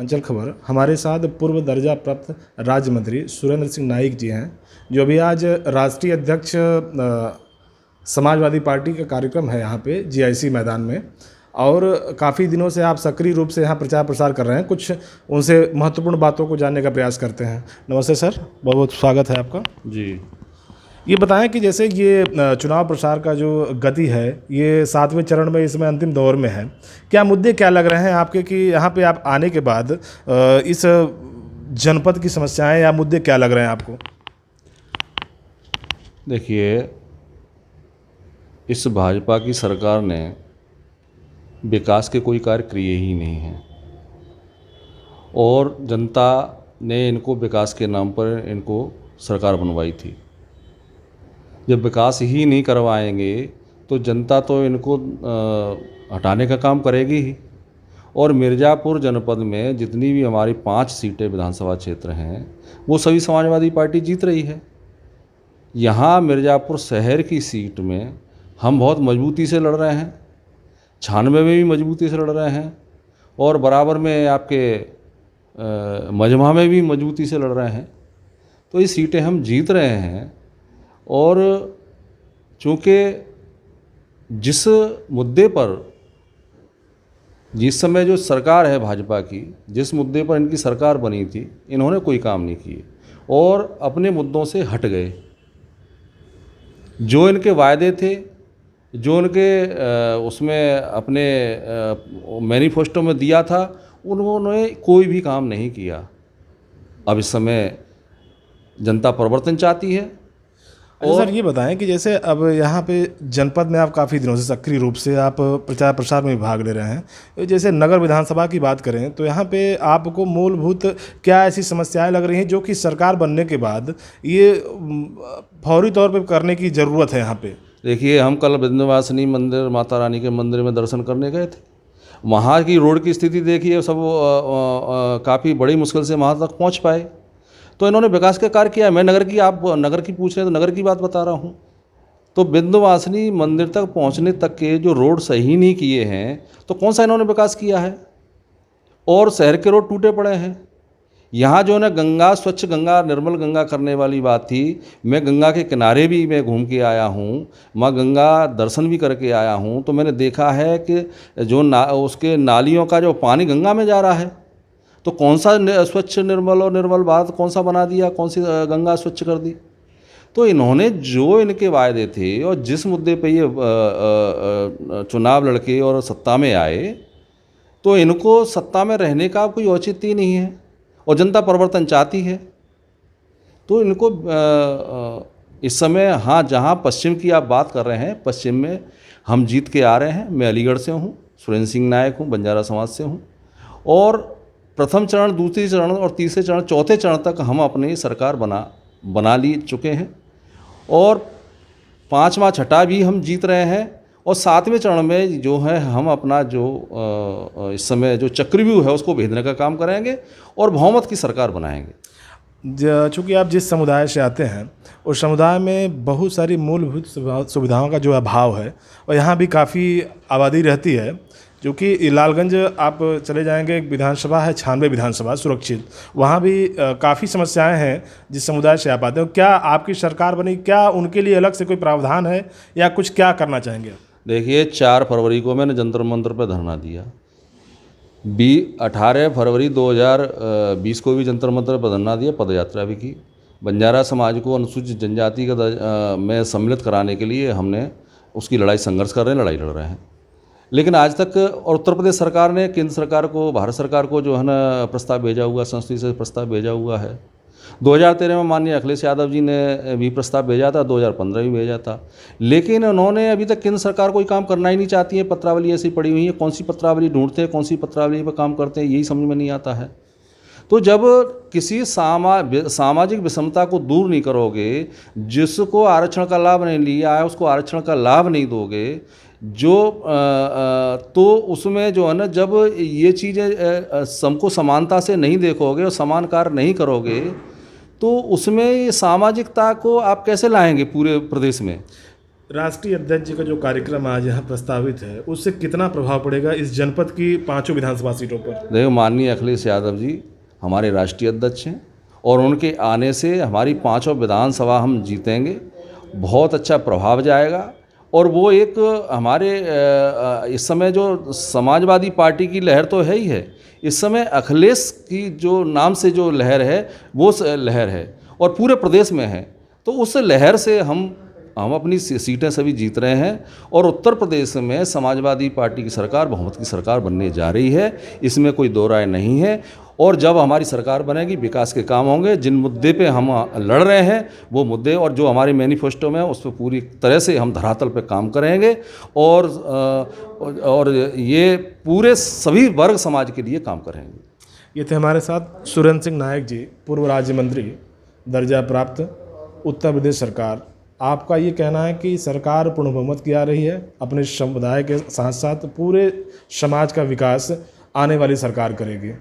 अंचल खबर हमारे साथ पूर्व दर्जा प्राप्त राज्य मंत्री सुरेंद्र सिंह नाइक जी हैं, जो अभी आज राष्ट्रीय अध्यक्ष समाजवादी पार्टी का कार्यक्रम है यहाँ पे जीआईसी मैदान में, और काफ़ी दिनों से आप सक्रिय रूप से यहाँ प्रचार प्रसार कर रहे हैं। कुछ उनसे महत्वपूर्ण बातों को जानने का प्रयास करते हैं। नमस्ते सर, बहुत बहुत स्वागत है आपका जी। ये बताएं कि जैसे ये चुनाव प्रचार का जो गति है, ये 7वें चरण में इसमें अंतिम दौर में है, क्या मुद्दे क्या लग रहे हैं आपके कि यहाँ पे आप आने के बाद इस जनपद की समस्याएं या मुद्दे क्या लग रहे हैं आपको? देखिए, इस भाजपा की सरकार ने विकास के कोई कार्य किए ही नहीं हैं और जनता ने इनको विकास के नाम पर इनको सरकार बनवाई थी। जब विकास ही नहीं करवाएंगे तो जनता तो इनको हटाने का काम करेगी ही। और मिर्ज़ापुर जनपद में जितनी भी हमारी 5 सीटें विधानसभा क्षेत्र हैं, वो सभी समाजवादी पार्टी जीत रही है। यहाँ मिर्ज़ापुर शहर की सीट में हम बहुत मजबूती से लड़ रहे हैं, 96 में भी मजबूती से लड़ रहे हैं, और बराबर में आपके मजमा में भी मजबूती से लड़ रहे हैं। तो ये सीटें हम जीत रहे हैं। और चूँकि जिस मुद्दे पर जिस समय जो सरकार है भाजपा की, जिस मुद्दे पर इनकी सरकार बनी थी, इन्होंने कोई काम नहीं किए और अपने मुद्दों से हट गए। जो इनके वायदे थे, जो उनके उसमें अपने मैनिफेस्टो में दिया था, उन्होंने कोई भी काम नहीं किया। अब इस समय जनता परिवर्तन चाहती है। और सर ये बताएं कि जैसे अब यहाँ पे जनपद में आप काफ़ी दिनों से सक्रिय रूप से आप प्रचार प्रसार में भाग ले रहे हैं। जैसे नगर विधानसभा की बात करें तो यहाँ पे आपको मूलभूत क्या ऐसी समस्याएं लग रही हैं जो कि सरकार बनने के बाद ये फौरी तौर पे करने की ज़रूरत है यहाँ पे? देखिए, हम कल विंध्यवासिनी मंदिर, माता रानी के मंदिर में दर्शन करने गए थे। वहाँ की रोड की स्थिति देखिए, सब काफ़ी बड़ी मुश्किल से वहाँ तक पहुँच पाए। तो इन्होंने विकास का कार्य किया। मैं नगर की, आप नगर की पूछ रहे हैं तो नगर की बात बता रहा हूँ। तो विंध्यवासिनी मंदिर तक पहुँचने तक के जो रोड सही नहीं किए हैं, तो कौन सा इन्होंने विकास किया है? और शहर के रोड टूटे पड़े हैं। यहाँ जो है ना, गंगा, स्वच्छ गंगा, निर्मल गंगा करने वाली बात थी। मैं गंगा के किनारे भी मैं घूम के आया हूँ, माँ गंगा दर्शन भी करके आया हूँ। तो मैंने देखा है कि जो उसके नालियों का जो पानी गंगा में जा रहा है, तो कौन सा स्वच्छ निर्मल और निर्मल बात कौन सा बना दिया, कौन सी गंगा स्वच्छ कर दी? तो इन्होंने जो इनके वायदे थे और जिस मुद्दे पे ये चुनाव लड़के और सत्ता में आए, तो इनको सत्ता में रहने का कोई औचित्य ही नहीं है और जनता परिवर्तन चाहती है। तो इनको इस समय, हाँ, जहाँ पश्चिम की आप बात कर रहे हैं, पश्चिम में हम जीत के आ रहे हैं। मैं अलीगढ़ से हूँ, सुरेंद्र सिंह नायक हूँ, बंजारा समाज से हूँ। और प्रथम चरण, दूसरी चरण और तीसरे चरण, चौथे चरण तक हम अपनी सरकार बना ली चुके हैं और 5वां छठा भी हम जीत रहे हैं। और 7वें चरण में जो है, हम अपना जो इस समय जो चक्रव्यूह है उसको भेदने का काम करेंगे और बहुमत की सरकार बनाएंगे। चूँकि आप जिस समुदाय से आते हैं उस समुदाय में बहुत सारी मूलभूत सुविधाओं का जो अभाव है, और यहाँ भी काफ़ी आबादी रहती है। जो कि लालगंज आप चले जाएंगे, एक विधानसभा है 96 विधानसभा सुरक्षित, वहाँ भी काफ़ी समस्याएं हैं जिस समुदाय से आप आते हैं। क्या आपकी सरकार बनी, क्या उनके लिए अलग से कोई प्रावधान है या कुछ क्या करना चाहेंगे? देखिए, 4 फरवरी को मैंने जंतर मंतर पर धरना दिया। 18 फरवरी 2020 को भी जंतर मंतर पर धरना दिया, पदयात्रा भी की। बंजारा समाज को अनुसूचित जनजाति का में सम्मिलित कराने के लिए हमने उसकी लड़ाई संघर्ष कर रहे हैं, लड़ाई लड़ रहे हैं। लेकिन आज तक, और उत्तर प्रदेश सरकार ने केंद्र सरकार को, भारत सरकार को जो है ना प्रस्ताव भेजा हुआ, संसद से प्रस्ताव भेजा हुआ है। 2013 में माननीय अखिलेश यादव जी ने भी प्रस्ताव भेजा था, 2015 में भेजा था। लेकिन उन्होंने अभी तक केंद्र सरकार कोई काम करना ही नहीं चाहती है। पत्रावली ऐसी पड़ी हुई है, कौन सी पत्रावली ढूंढते हैं, कौन सी पत्रावली पर काम करते हैं, यही समझ में नहीं आता है। तो जब किसी सामाजिक विषमता को दूर नहीं करोगे, जिसको आरक्षण का लाभ नहीं लिया है उसको आरक्षण का लाभ नहीं दोगे, तो उसमें जो है ना, जब ये चीज़ें सबको समानता से नहीं देखोगे और समान कार्य नहीं करोगे, तो उसमें ये सामाजिकता को आप कैसे लाएंगे पूरे प्रदेश में? राष्ट्रीय अध्यक्ष जी का जो कार्यक्रम आज यहाँ प्रस्तावित है उससे कितना प्रभाव पड़ेगा इस जनपद की 5 विधानसभा सीटों पर? देखो, माननीय अखिलेश यादव जी हमारे राष्ट्रीय अध्यक्ष हैं और उनके आने से हमारी 5 विधानसभा हम जीतेंगे, बहुत अच्छा प्रभाव जाएगा। और वो एक हमारे इस समय जो समाजवादी पार्टी की लहर तो है ही है, इस समय अखिलेश की जो नाम से जो लहर है वो लहर है और पूरे प्रदेश में है। तो उस लहर से हम अपनी सीटें सभी जीत रहे हैं और उत्तर प्रदेश में समाजवादी पार्टी की सरकार बहुमत की सरकार बनने जा रही है, इसमें कोई दो राय नहीं है। और जब हमारी सरकार बनेगी विकास के काम होंगे, जिन मुद्दे पे हम लड़ रहे हैं वो मुद्दे और जो हमारे मैनिफेस्टो में उस पर पूरी तरह से हम धरातल पे काम करेंगे और ये पूरे सभी वर्ग समाज के लिए काम करेंगे। ये थे हमारे साथ सुरेंद्र सिंह नायक जी, पूर्व राज्य मंत्री दर्जा प्राप्त उत्तर प्रदेश सरकार। आपका ये कहना है कि सरकार पूर्ण बहुमत की आ रही है, अपने समुदाय के साथ साथ पूरे समाज का विकास आने वाली सरकार करेगी।